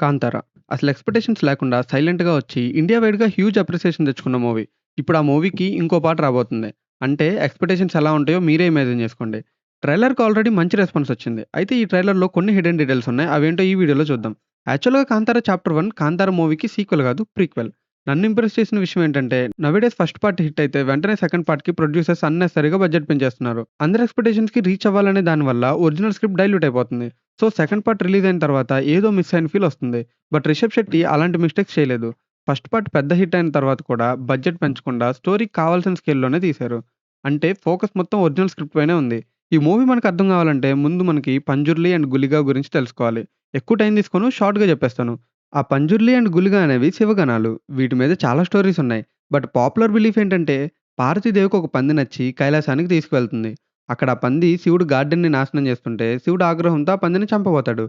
'కాంతార' అసలు ఎక్స్‌పెక్టేషన్స్ లేకుండా సైలెంట్‌గా వచ్చి ఇండియా వైడ్‌గా హ్యూజ్ అప్రిసియేషన్ తెచ్చుకున్న మూవీ. ఇప్పుడు ఆ మూవీకి ఇంకో పార్ట్ రాబోతుంది. అంటే ఎక్స్‌పెక్టేషన్స్ ఎలా ఉంటాయో మీరే ఇమాజిన్ చేసుకోండి. ట్రైలర్‌కి ఆల్రెడీ మంచి రెస్పాన్స్ వచ్చింది. అయితే ఈ ట్రైలర్‌లో కొన్ని హిడెన్ డీటెయిల్స్ ఉన్నాయి. అవేంటో ఈ వీడియోలో చూద్దాం. యాక్చువల్‌గా 'కాంతార చాప్టర్ 1' 'కాంతార' మూవీకి సీక్వెల్ కాదు, ప్రీక్వెల్. నన్ను ఇంప్రెస్ చేసిన విషయం ఏంటంటే నౌఎడేస్ ఫస్ట్ పార్ట్ హిట్ అయితే వెంటనే సెకండ్ పార్ట్‌కి ప్రొడ్యూసర్స్ అన్నెసెసరీగా బడ్జెట్ పెంచేస్తున్నారు. అందరి ఎక్స్‌పెక్టేషన్స్‌కి రీచ్ అవ్వాలనే దాని వల్ల ఒరిజినల్ స్క్రిప్ట్ డైల్యూట్ అయిపోతుంది. సో సెకండ్ పార్ట్ రిలీజ్ అయిన తర్వాత ఏదో మిస్ అయిన ఫీల్ వస్తుంది. బట్ 'రిషబ్ శెట్టి' అలాంటి మిస్టేక్స్ చేయలేదు. ఫస్ట్ పార్ట్ పెద్ద హిట్ అయిన తర్వాత కూడా బడ్జెట్ పెంచకుండా స్టోరీకి కావాల్సిన స్కేల్‌లోనే తీశారు. అంటే ఫోకస్ మొత్తం ఒరిజినల్ స్క్రిప్ట్ పైనే ఉంది. ఈ మూవీ మనకు అర్థం కావాలంటే ముందు మనకి 'పంజుర్లి' అండ్ 'గులిగా' గురించి తెలుసుకోవాలి. ఎక్కువ టైం తీసుకోను, షార్ట్‌గా చెప్పేస్తాను. ఆ 'పంజుర్లి' అండ్ 'గులిగా' అనేవి శివగణాలు. వీటి మీద చాలా స్టోరీస్ ఉన్నాయి. బట్ పాపులర్ బిలీఫ్ ఏంటంటే పార్వతీదేవికి ఒక పంది నచ్చి కైలాసానికి తీసుకువెళ్తుంది. అక్కడ ఆ పంది శివుడు గార్డెన్‌ని నాశనం చేస్తుంటే శివుడు ఆగ్రహంతో ఆ పందిని చంపబోతాడు.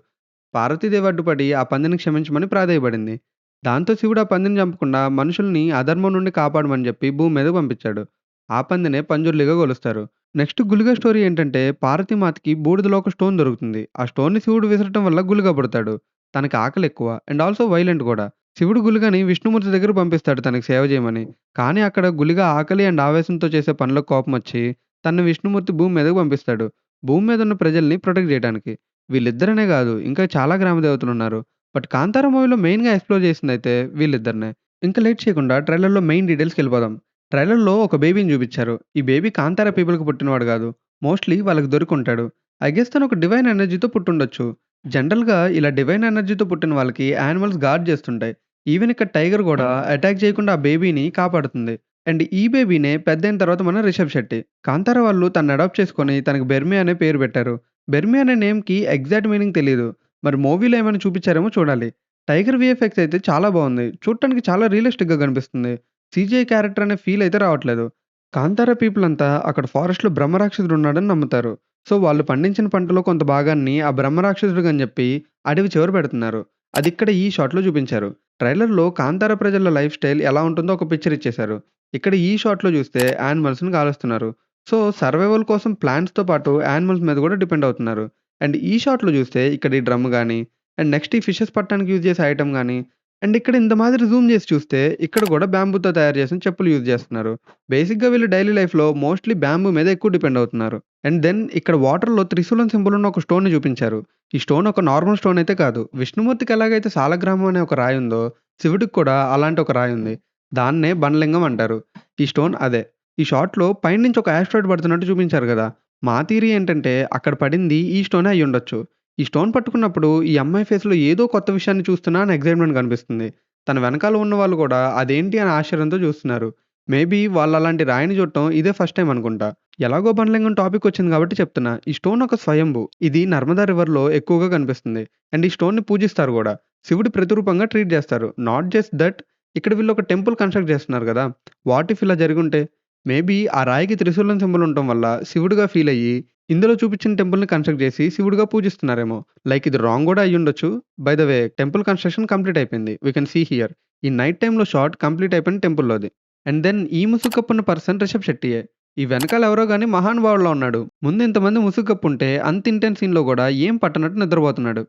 పార్వతీదేవి అడ్డుపడి ఆ పందిని క్షమించమని ప్రాధేయపడింది. దాంతో శివుడు ఆ పందిని చంపకుండా మనుషుల్ని అధర్మం నుండి కాపాడమని చెప్పి భూమి మీదకు పంపించాడు. ఆ పందినే పంజుర్లిగా కొలుస్తారు. నెక్స్ట్ గులిగా స్టోరీ ఏంటంటే పార్వతీమాతకి బూడిదలో ఒక స్టోన్ దొరుకుతుంది. ఆ స్టోన్‌ని శివుడు విసరటం వల్ల గులిగా పుడతాడు. తనకి ఆకలి ఎక్కువ అండ్ ఆల్సో వైలెంట్ కూడా. శివుడు గులిగని విష్ణుమూర్తి దగ్గర పంపిస్తాడు తనకి సేవ చేయమని. కానీ అక్కడ గులిగా ఆకలి అండ్ ఆవేశంతో చేసే పనిలో కోపమొచ్చి తనని విష్ణుమూర్తి భూమి మీదకు పంపిస్తాడు. భూమి మీద ఉన్న ప్రజల్ని ప్రొటెక్ట్ చేయడానికి. వీళ్ళిద్దరనే గాదు, ఇంకా చాలా గ్రామ దేవతలున్నారు. బట్ 'కాంతార' మూవీలో మెయిన్‌గా ఎక్స్‌ప్లోర్ చేసిందయితే వీళ్ళిద్దరినే. ఇంక లేట్ చేయకుండా ట్రైలర్‌లో మెయిన్ డీటెయిల్స్‌కెళ్ళిపోదాం. ట్రైలర్‌లో ఒక బేబీని చూపిచ్చారు. ఈ బేబీ 'కాంతార' పీపుల్‌కి పుట్టినవాడు గాదు. మోస్ట్‌లీ వాళ్ళకి దొరికుంటాడు. ఐ గెస్ తను ఒక డివైన్ ఎనర్జీతో పుట్టుండొచ్చు. జనరల్‌గా ఇలా డివైన్ ఎనర్జీతో పుట్టిన వాళ్ళకి యానిమల్స్ గార్డ్ చేస్తుంటాయి. ఈవెన్ ఇక్కడ టైగర్ గూడా అటాక్ చేయకుండా ఆ బేబీని కాపాడుతుంది. అండ్ ఈ బేబీనే పెద్దయిన తర్వాత మన 'రిషబ్ శెట్టి.' 'కాంతార' వాళ్ళు తనని అడాప్ట్ చేసుకొని తనకి 'బెర్మి' అనే పేరు పెట్టారు. 'బెర్మి' అనే నేమ్‌కి ఎగ్జాక్ట్ మీనింగ్ తెలీదు. మరి మూవీలో ఏమైనా చూపిచ్చారేమో చూడాలి. టైగర్ వీఎఫ్ఎక్స్ అయితే చాలా బావుంది. చూడటానికి చాలా రియలిస్టిక్‌గా కనిపిస్తుంది. సీజీఐ క్యారెక్టర్ అనే ఫీల్ అయితే రావట్లేదు. 'కాంతార' పీపుల్ అంతా అక్కడ ఫారెస్ట్‌లో బ్రహ్మరాక్షసుడున్నాడని నమ్ముతారు. సో వాళ్ళు పండించిన పంటలో కొంత భాగాన్ని ఆ బ్రహ్మరాక్షసుడికని జెప్పి అడవి చివర పెడుతున్నారు. అదిక్కడ ఈ షాట్‌లో చూపించారు. ట్రైలర్‌లో 'కాంతార' ప్రజల లైఫ్ స్టైల్ ఎలా ఉంటుందో ఒక పిక్చర్ ఇచ్చేశారు. ఇక్కడ ఈ షాట్‌లో చూస్తే యానిమల్స్‌ని కాలుస్తున్నారు. సో సర్వైవల్ కోసం ప్లాంట్స్‌తో పాటు యానిమల్స్ మీద కూడా డిపెండ్ అవుతున్నారు. అండ్ ఈ షాట్‌లో చూస్తే ఇక్కడ ఈ డ్రమ్ గాని, అండ్ నెక్స్ట్ ఈ ఫిషెస్ పట్టడానికి యూజ్ చేసే ఐటెమ్ గాని, అండ్ ఇక్కడ ఇంత మాదిరి జూమ్ చేసి చూస్తే ఇక్కడ కూడా బ్యాంబూతో తయారు చేసిన చెప్పులు యూజ్ చేస్తున్నారు. బేసిక్‌గా వీళ్ళు డైలీ లైఫ్‌లో మోస్ట్‌లీ బ్యాంబూ మీద ఎక్కువ డిపెండ్ అవుతున్నారు. అండ్ దెన్ ఇక్కడ వాటర్‌లో త్రిశూలం సింబల్ ఉన్న ఒక స్టోన్‌ని చూపించారు. ఈ స్టోన్ ఒక నార్మల్ స్టోన్ అయితే కాదు. విష్ణుమూర్తికి ఎలాగైతే సాలగ్రామం అనే ఒక రాయి ఉందో, శివుడికి కూడా అలాంటి ఒక రాయి ఉంది. దాన్నే బనలింగం అంటారు. ఈ స్టోన్ అదే. ఈ షాట్‌లో పైనుంచి ఒక యాస్ట్రాయిడ్ పడుతున్నట్టు చూపించారు గదా! మా థియరీ ఏంటంటే అక్కడ పడింది ఈ స్టోనే అయ్యుండొచ్చు. ఈ స్టోన్ పట్టుకున్నప్పుడు ఈ అమ్మాయి ఫేస్‌లో ఏదో కొత్త విషయాన్ని చూస్తున్నా అని ఎక్సైట్‌మెంట్ కనిపిస్తుంది. తన వెనకాల ఉన్నవాళ్ళు కూడా అదేంటి అని ఆశ్చర్యంతో చూస్తున్నారు. మేబీ వాళ్ళలాంటి రాయిని చూడటం ఇదే ఫస్ట్ టైమ్ అనుకుంటా. ఎలాగో బండ్లింగం టాపిక్ వచ్చింది కాబట్టి చెప్తున్నా. ఈ స్టోన్ ఒక స్వయంభు. ఇది నర్మదా రివర్‌లో ఎక్కువగా కనిపిస్తుంది. అండ్ ఈ స్టోన్‌ని పూజిస్తారు గూడా. శివుడి ప్రతిరూపంగా ట్రీట్ చేస్తారు. నాట్ జస్ట్ దట్, ఇక్కడ వీళ్ళు ఒక టెంపుల్ కన్‌స్ట్రక్ట్ చేస్తున్నారు గదా! వాట్ ఇఫ్ ఇలా జరిగుంటే? మేబీ ఆ రాయికి త్రిశూలం సింబల్ ఉండటం వల్ల శివుడుగా ఫీల్ అయ్యి, ఇందులో చూపించిన టెంపుల్‌ని కన్‌స్ట్రక్ట్ చేసి శివుడుగా పూజిస్తున్నారేమో. లైక్ ఇది రాంగ్ గూడా అయ్యుండొచ్చు. By the way temple construction complete అయిపోయింది. We can see here. ఈ నైట్ టైమ్‌లో షాట్ కంప్లీట్ అయిపోయింది టెంపుల్‌లోది. అండ్ దెన్ ఈ ముసుగు కప్పున్న పర్సన్ రిషబ్ శెట్టియే. ఈ వెనకాల ఎవరో గాని మహానుభావుడులా ఉన్నాడు. ముందు ఇంతమంది ముసుగు కప్పుంటే అంత ఇంటెన్స్ సీన్‌లో గూడా ఏం పట్టనట్టు నిద్రపోతున్నాడు.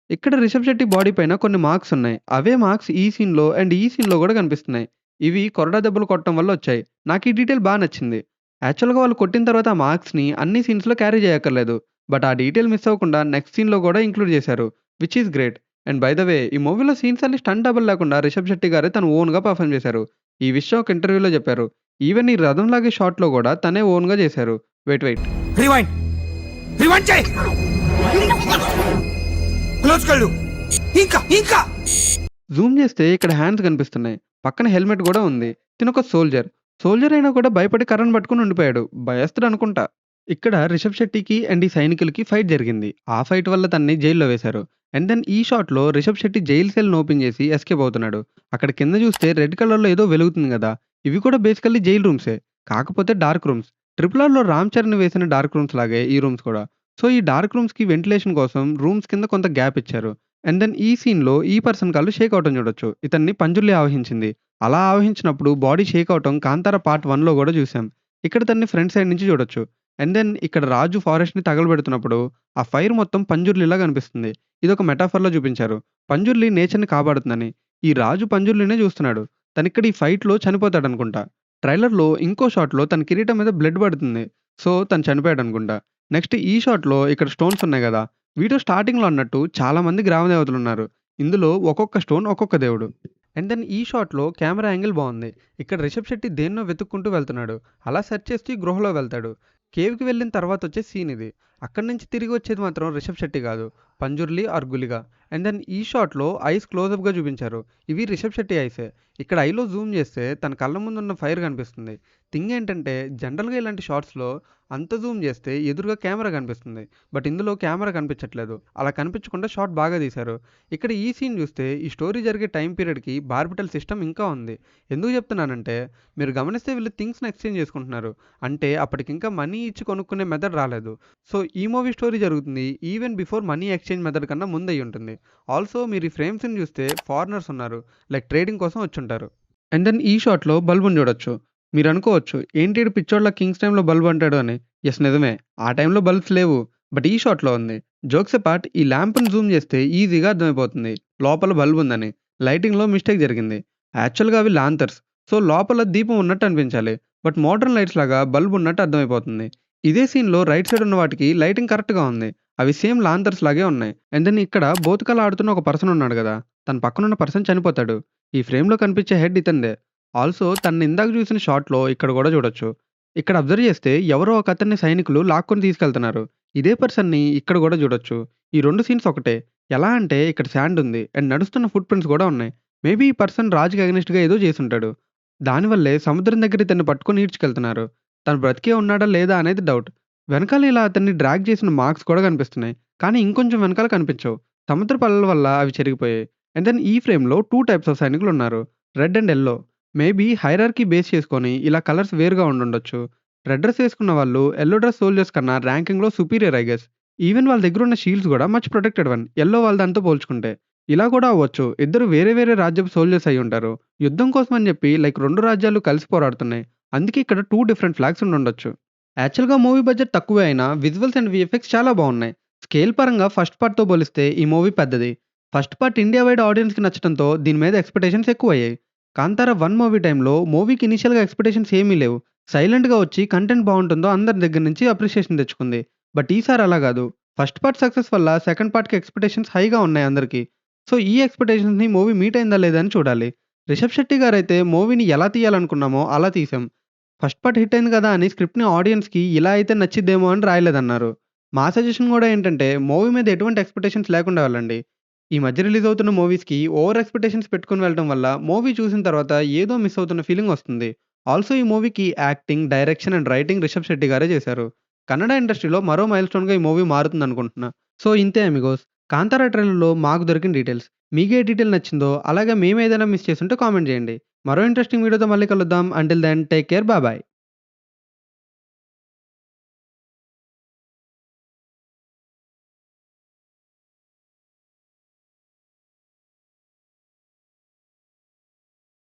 ఇక్కడ రిషబ్ శెట్టి బాడీ పైన కొన్ని మార్క్స్ ఉన్నాయి. అవే మార్క్స్ ఈ సీన్‌లో అండ్ ఈ సీన్‌లో గూడా కనిపిస్తున్నాయి. ఇవి కొరడా దెబ్బలు కొట్టడం వల్ల వచ్చాయి. నాకు ఈ డీటెయిల్ బా నచ్చింది. యాక్చువల్‌గా వాళ్ళు కొట్టిన తర్వాత ఆ మార్క్స్‌ని అన్ని సీన్స్‌లో క్యారీ చేయక్కర్లేదు. బట్ ఆ డీటెయిల్ మిస్ అవ్వకుండా నెక్స్ట్ సీన్‌లో గూడా ఇంక్లూడ్ చేశారు. Which is great. And by the వే ఈ మూవీలో సీన్స్ అన్ని స్టంట్ డబుల్ లేకుండా రిషబ్ శెట్టి గారే తను ఓన్‌గా పెర్ఫార్మ్ చేశారు. ఈ విషయం ఒక ఇంటర్వ్యూలో చెప్పారు. ఈవెన్ ఈ రథం లాగే షాట్‌లో గూడా తనే ఓన్‌గా చేశారు. వెయిట్. రివైండ్ రివైండ్ చేయి క్లోజ్ కళ్ళు ఇంకా ఇంకా జూమ్ చేస్తే ఇక్కడ హ్యాండ్స్ కనిపిస్తున్నాయి. పక్కన హెల్మెట్ గూడా ఉంది. తినొక సోల్జర్. సోల్జర్ అయినా కూడా భయపడి కర్రను పట్టుకొని ఉండిపోయాడు. భయస్తుడనుకుంటా. ఇక్కడ రిషబ్ శెట్టికి అండ్ ఈ సైనికులకి ఫైట్ జరిగింది. ఆ ఫైట్ వల్ల తనని జైల్‌లో వేశారు. అండ్ దెన్ ఈ షాట్‌లో రిషబ్ శెట్టి జైల్ సెల్‌ని ఓపెన్ చేసి ఎస్కేప్ అవుతున్నాడు. అక్కడ కింద చూస్తే రెడ్ కలర్‌లో ఏదో వెలుగుతుంది గదా! ఇవి కూడా బేసికల్లీ జైల్ రూమ్సే. కాకపోతే డార్క్ రూమ్స్. 'ట్రిపుల్ ఆర్'లో రామ్ చరణ్ వేసిన డార్క్ రూమ్స్ లాగే ఈ రూమ్స్ కూడా. సో ఈ డార్క్ రూమ్స్‌కి వెంటిలేషన్ కోసం రూమ్స్ కింద కొంత గ్యాప్ ఇచ్చారు. అండ్ దెన్ ఈ సీన్‌లో ఈ పర్సన్ కాళ్ళు షేక్ అవ్వటం చూడొచ్చు. ఇతన్ని పంజుర్లి ఆవహించింది. అలా ఆవహించినప్పుడు బాడీ షేక్ అవ్వటం 'కాంతార పార్ట్ 1'లో గూడా చూసాం. ఇక్కడ తనని ఫ్రంట్ సైడ్ నుంచి చూడొచ్చు. అండ్ దెన్ ఇక్కడ రాజు ఫారెస్ట్‌ని తగలబెడుతున్నప్పుడు ఆ ఫైర్ మొత్తం పంజుర్లిలా కనిపిస్తుంది. ఇదొక మెటాఫర్‌లో చూపించారు. పంజుర్లి నేచర్‌ని కాపాడుతుందని. ఈ రాజు పంజుర్లినే చూస్తున్నాడు. తనిక్కడ ఈ ఫైట్‌లో చనిపోతాడనుకుంటా. ట్రైలర్‌లో ఇంకో షాట్‌లో తన కిరీటం మీద బ్లడ్ పడుతుంది. సో, తను చనిపోయాడనుకుంటా. నెక్స్ట్ ఈ షాట్‌లో ఇక్కడ స్టోన్స్ ఉన్నాయి గదా! వీడియో స్టార్టింగ్‌లో అన్నట్టు చాలా మంది గ్రామదేవతలున్నారు. ఇందులో ఒక్కొక్క స్టోన్ ఒక్కొక్క దేవుడు. అండ్ దెన్ ఈ షాట్‌లో కెమెరా యాంగిల్ బావుంది. ఇక్కడ రిషబ్ శెట్టి దేన్నో వెతుక్కుంటూ వెళ్తున్నాడు. అలా సెర్చ్ చేస్తూ ఈ గృహలో వెళ్తాడు. కేవ్‌కి వెళ్ళిన తర్వాత వచ్చే సీన్ ఇది. అక్కడి నుంచి తిరిగి వచ్చేది మాత్రం రిషబ్ శెట్టి కాదు. పంజుర్లి ఆర్ గులిగా. అండ్ దెన్ ఈ షాట్‌లో ఐస్ క్లోజప్‌గా చూపించారు. ఇవి రిషబ్ శెట్టి ఐసే. ఇక్కడ ఐలో జూమ్ చేస్తే తన కళ్ళ ముందున్న ఫైర్ కనిపిస్తుంది. థింగ్ ఏంటంటే జనరల్‌గా ఇలాంటి షాట్స్‌లో అంత జూమ్ చేస్తే ఎదురుగా కెమెరా కనిపిస్తుంది. బట్ ఇందులో కెమెరా కనిపించట్లేదు. అలా కనిపించకుండా షాట్ బాగా తీశారు. ఇక్కడ ఈ సీన్ చూస్తే ఈ స్టోరీ జరిగే టైం పీరియడ్‌కి బార్బిటల్ సిస్టమ్ ఇంకా ఉంది. ఎందుకు చెప్తున్నానంటే మీరు గమనిస్తే వీళ్ళు థింగ్స్‌ని ఎక్స్‌చేంజ్ చేసుకుంటున్నారు. అంటే అప్పటికింకా మనీ ఇచ్చి కొనుక్కునే మెథడ్ రాలేదు. సో ఈ మూవీ స్టోరీ జరుగుతుంది even before money exchange method కన్నా ముందయ్యి ఉంటుంది. ఆల్సో మీరు ఈ ఫ్రేమ్స్‌ని చూస్తే ఫారినర్స్ ఉన్నారు. లైక్ ట్రేడింగ్ కోసం వచ్చుంటారు. అండ్ దెన్ ఈ షాట్‌లో బల్బుని చూడొచ్చు. మీరనుకోవచ్చు ఏంటి ఈడు పిచ్చోడిలా కింగ్స్ టైమ్‌లో బల్బ్ అంటాడు అని. యెస్ నిజమే. ఆ టైంలో బల్బ్స్ లేవు. బట్ ఈ షాట్‌లో ఉంది. జోక్స్ అపార్ట్ ఈ ల్యాంప్‌ని జూమ్ చేస్తే ఈజీగా అర్థమైపోతుంది. లోపల బల్బ్ ఉందని. లైటింగ్‌లో మిస్టేక్ జరిగింది. యాక్చువల్‌గా అవి లాంతర్స్. సో లోపల దీపం ఉన్నట్టు అనిపించాలి. బట్ మోడర్న్ లైట్స్ లాగా బల్బ్ ఉన్నట్టు అర్థమైపోతుంది. ఇదే సీన్‌లో రైట్ సైడ్ ఉన్న వాటికి లైటింగ్ కరెక్ట్‌గా ఉంది. అవి సేమ్ లాంతర్స్ లాగే ఉన్నాయి. అండ్ దెన్ ఇక్కడ భూతకాల ఆడుతున్న ఒక పర్సన్ ఉన్నాడు గదా! తన పక్కనున్న పర్సన్ చనిపోతాడు. ఈ ఫ్రేమ్‌లో కనిపించే హెడ్ ఇతనిదే. ఆల్సో తనని ఇందాక చూసిన షాట్‌లో ఇక్కడ గూడా చూడొచ్చు. ఇక్కడ అబ్జర్వ్ చేస్తే ఎవరో ఒకతన్ని సైనికులు లాక్కొని తీసుకెళ్తున్నారు. ఇదే పర్సన్‌ని ఇక్కడ గూడా చూడొచ్చు. ఈ 2 సీన్స్ ఒకటే. ఎలా అంటే ఇక్కడ సాండ్ ఉంది. అండ్ నడుస్తున్న ఫుట్ ప్రింట్స్ గూడా ఉన్నాయి. మేబీ ఈ పర్సన్ రాజుకి అగెయిన్స్ట్‌గా ఏదో చేసుంటాడు. దానివల్లే సముద్రం దగ్గర ఇతన్ని పట్టుకొని ఈడ్చుకెళ్తున్నారు. తను బ్రతికే ఉన్నాడా లేదా అనేది డౌట్. వెనకాల ఇలా అతన్ని డ్రాగ్ చేసిన మార్క్స్ కూడా కనిపిస్తున్నాయి. కానీ ఇంకొంచెం వెనకాల కనిపించవు. సముద్రపు అలల వల్ల అవి చెరిగిపోయాయి. అండ్ దెన్ ఈ ఫ్రేమ్‌లో 2 టైప్స్ ఆఫ్ సైనికులున్నారు. Red and yellow. Maybe hierarchy base చేసుకొని ఇలా కలర్స్ వేరుగా ఉండుండొచ్చు. రెడ్ డ్రెస్ ఏసుకున్న వాళ్ళు యెల్లో డ్రెస్ సోల్జర్స్ కన్నా ర్యాంకింగ్‌లో సుపీరియర్ ఐ గెస్. ఈవెన్ వాళ్ళ దగ్గరున్న షీల్డ్స్ గూడా మచ్ ప్రొటెక్టెడ్ వన్. యెల్లో వాళ్ళదానితో పోల్చుకుంటే. ఇలా కూడా అవ్వచ్చు. ఇద్దరు వేరే వేరే రాజ్యపు సోల్జర్స్ అయ్యుంటారు. యుద్ధం కోసం అని చెప్పి లైక్ 2 రాజ్యాలు కలిసి పోరాడుతున్నాయి. అందుకే ఇక్కడ 2 డిఫరెంట్ ఫ్లాగ్స్ ఉండుండొచ్చు. యాక్చువల్‌గా మూవీ బడ్జెట్ తక్కువే అయినా విజువల్స్ అండ్ వీఎఫ్ఎక్స్ చాలా బావున్నాయి. స్కేల్ పరంగా ఫస్ట్ పార్ట్‌తో పోలిస్తే ఈ మూవీ పెద్దది. ఫస్ట్ పార్ట్ ఇండియా వైడ్ ఆడియన్స్‌కి నచ్చడంతో దీని మీద ఎక్స్‌పెక్టేషన్స్ ఎక్కువయ్యాయి. 'కాంతార 1' మూవీ టైంలో మూవీకి ఇనీషియల్‌గా ఎక్స్‌పెక్టేషన్స్ ఏమీ లేవు. సైలెంట్‌గా వచ్చి కంటెంట్ బావుంటుందో అందరి దగ్గర నుంచి అప్రిషియేషన్ తెచ్చుకుంది. బట్ ఈసారి అలా గాదు. ఫస్ట్ పార్ట్ సక్సెస్ వల్ల సెకండ్ పార్ట్‌కి ఎక్స్‌పెక్టేషన్స్ హైగా ఉన్నాయి అందరికి. సో ఈ ఎక్స్‌పెక్టేషన్స్‌ని మూవీ మీట్ అయిందా లేదా అని చూడాలి. రిషబ్ శెట్టి గారైతే మూవీని ఎలా తీయాలనుకున్నామో అలా తీసాం. ఫస్ట్ పార్ట్ హిట్ అయింది కదా అని స్క్రిప్ట్‌ని ఆడియన్స్‌కి ఇలా అయితే నచ్చిద్దేమో అని రాయలేదన్నారు. మా సజెషన్ గూడా ఏంటంటే మూవీ మీద ఎటువంటి ఎక్స్‌పెక్టేషన్స్ లేకుండా వెళ్ళండి. ఈ మధ్య రిలీజ్ అవుతున్న మూవీస్‌కి ఓవర్ ఎక్స్‌పెక్టేషన్స్ పెట్టుకొని వెళ్ళడం వల్ల మూవీ చూసిన తర్వాత ఏదో మిస్ అవుతున్న ఫీలింగ్ వస్తుంది. ఆల్సో ఈ మూవీకి acting, direction and writing Rishab Shetty గారే చేశారు. కన్నడ ఇండస్ట్రీలో మరో మైల్‌స్టోన్‌గా ఈ మూవీ మారుతుందనుకుంటున్నా. సో ఇంతే అమిగోస్. 'కాంతార' ట్రైలర్‌లో మాకు దొరికిన డీటెయిల్స్. మీకే డీటెయిల్ నచ్చిందో అలాగే మేమేదైనా మిస్ చేసుంటే కామెంట్ చేయండి. మరో ఇంట్రెస్టింగ్ వీడియోతో మళ్ళీ కలుద్దాం. Until then take care. Bye.